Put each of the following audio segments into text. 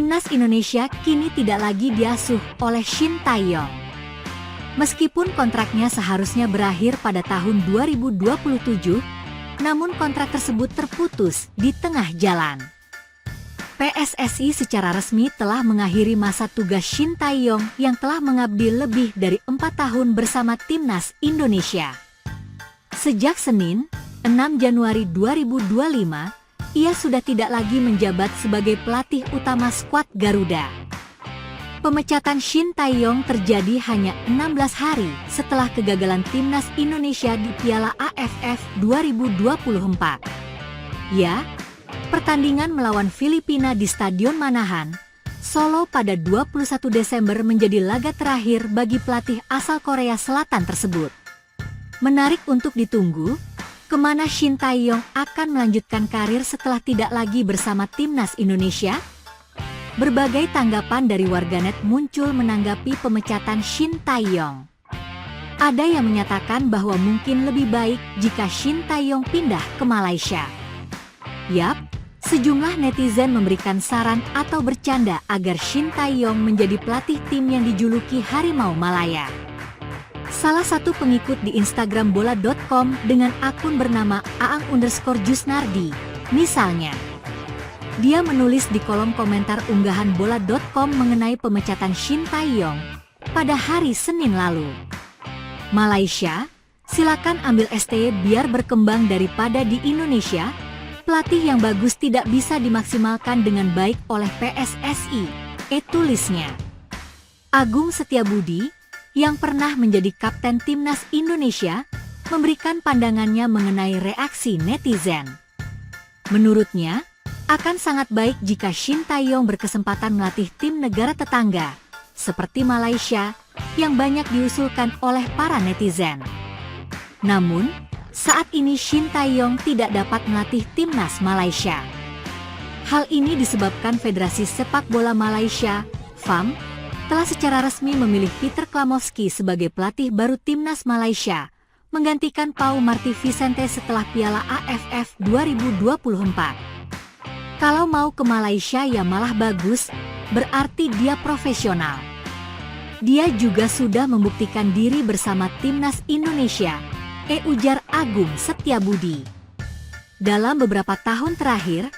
Timnas Indonesia kini tidak lagi diasuh oleh Shin Tae-yong. Meskipun kontraknya seharusnya berakhir pada tahun 2027, namun kontrak tersebut terputus di tengah jalan. PSSI secara resmi telah mengakhiri masa tugas Shin Tae-yong yang telah mengabdi lebih dari 4 tahun bersama Timnas Indonesia. Sejak Senin, 6 Januari 2025, ia sudah tidak lagi menjabat sebagai pelatih utama skuad Garuda. Pemecatan Shin Tae-yong terjadi hanya 16 hari setelah kegagalan Timnas Indonesia di Piala AFF 2024. Ya, pertandingan melawan Filipina di Stadion Manahan, Solo pada 21 Desember menjadi laga terakhir bagi pelatih asal Korea Selatan tersebut. Menarik untuk ditunggu, kemana Shin Tae-yong akan melanjutkan karir setelah tidak lagi bersama Timnas Indonesia? Berbagai tanggapan dari warganet muncul menanggapi pemecatan Shin Tae-yong. Ada yang menyatakan bahwa mungkin lebih baik jika Shin Tae-yong pindah ke Malaysia. Yap, sejumlah netizen memberikan saran atau bercanda agar Shin Tae-yong menjadi pelatih tim yang dijuluki Harimau Malaya. Salah satu pengikut di Instagram bola.com dengan akun bernama aang_jusnardi, misalnya. Dia menulis di kolom komentar unggahan bola.com mengenai pemecatan Shin Tae-yong pada hari Senin lalu. Malaysia, silakan ambil ST biar berkembang daripada di Indonesia. Pelatih yang bagus tidak bisa dimaksimalkan dengan baik oleh PSSI, tulisnya. Agung Setiabudi, yang pernah menjadi kapten Timnas Indonesia, memberikan pandangannya mengenai reaksi netizen. Menurutnya, akan sangat baik jika Shin Tae-yong berkesempatan melatih tim negara tetangga, seperti Malaysia, yang banyak diusulkan oleh para netizen. Namun, saat ini Shin Tae-yong tidak dapat melatih Timnas Malaysia. Hal ini disebabkan Federasi Sepak Bola Malaysia, FAM, telah secara resmi memilih Peter Klamowski sebagai pelatih baru Timnas Malaysia, menggantikan Pau Marti Vicente setelah Piala AFF 2024. Kalau mau ke Malaysia ya malah bagus, berarti dia profesional. Dia juga sudah membuktikan diri bersama Timnas Indonesia, ujar Agung Setiabudi. Dalam beberapa tahun terakhir,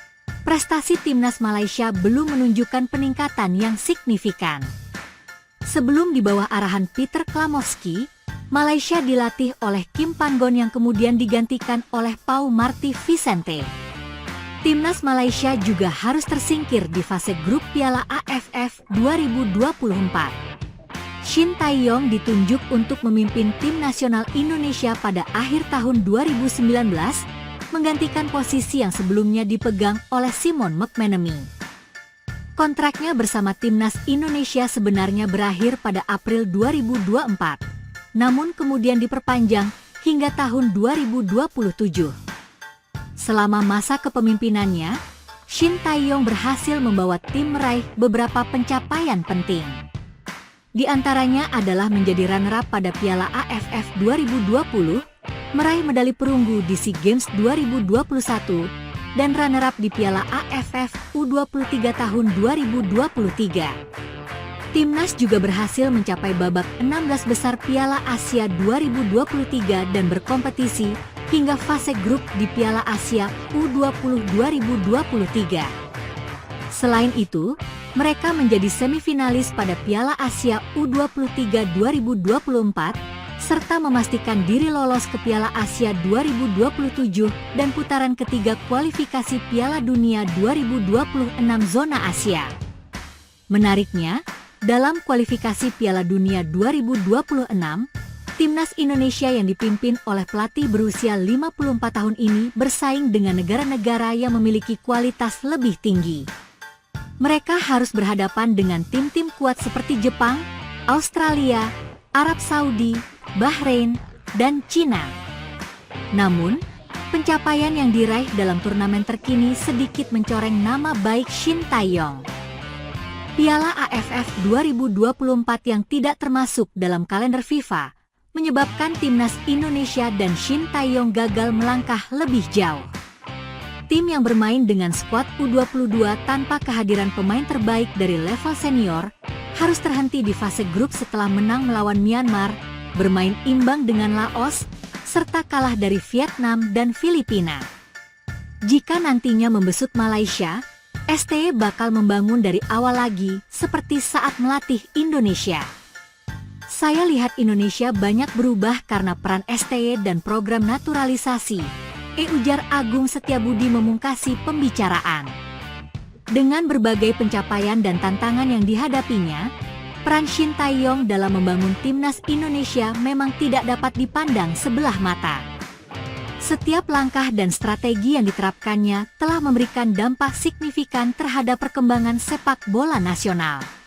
prestasi Timnas Malaysia belum menunjukkan peningkatan yang signifikan. Sebelum di bawah arahan Peter Klamowski, Malaysia dilatih oleh Kim Pan-gon yang kemudian digantikan oleh Pau Marti Vicente. Timnas Malaysia juga harus tersingkir di fase grup Piala AFF 2024. Shin Tae-yong ditunjuk untuk memimpin tim nasional Indonesia pada akhir tahun 2019, menggantikan posisi yang sebelumnya dipegang oleh Simon McManamy. Kontraknya bersama Timnas Indonesia sebenarnya berakhir pada April 2024, namun kemudian diperpanjang hingga tahun 2027. Selama masa kepemimpinannya, Shin Tae-yong berhasil membawa tim meraih beberapa pencapaian penting. Di antaranya adalah menjadi runner-up pada Piala AFF 2020, meraih medali perunggu di SEA Games 2021, dan runner-up di Piala AFF U23 tahun 2023. Timnas juga berhasil mencapai babak 16 besar Piala Asia 2023 dan berkompetisi hingga fase grup di Piala Asia U20 2023. Selain itu, mereka menjadi semifinalis pada Piala Asia U23 2024, serta memastikan diri lolos ke Piala Asia 2027 dan putaran ketiga kualifikasi Piala Dunia 2026 zona Asia. Menariknya, dalam kualifikasi Piala Dunia 2026, Timnas Indonesia yang dipimpin oleh pelatih berusia 54 tahun ini bersaing dengan negara-negara yang memiliki kualitas lebih tinggi. Mereka harus berhadapan dengan tim-tim kuat seperti Jepang, Australia, Arab Saudi, Bahrain, dan Cina. Namun, pencapaian yang diraih dalam turnamen terkini sedikit mencoreng nama baik Shin Tae-yong. Piala AFF 2024 yang tidak termasuk dalam kalender FIFA menyebabkan Timnas Indonesia dan Shin Tae-yong gagal melangkah lebih jauh. Tim yang bermain dengan skuad U22 tanpa kehadiran pemain terbaik dari level senior harus terhenti di fase grup setelah menang melawan Myanmar, bermain imbang dengan Laos, serta kalah dari Vietnam dan Filipina. Jika nantinya membesut Malaysia, STY bakal membangun dari awal lagi seperti saat melatih Indonesia. Saya lihat Indonesia banyak berubah karena peran STY dan program naturalisasi, ujar Agung Setiabudi memungkasi pembicaraan. Dengan berbagai pencapaian dan tantangan yang dihadapinya, peran Shin Tae-yong dalam membangun timnas Indonesia memang tidak dapat dipandang sebelah mata. Setiap langkah dan strategi yang diterapkannya telah memberikan dampak signifikan terhadap perkembangan sepak bola nasional.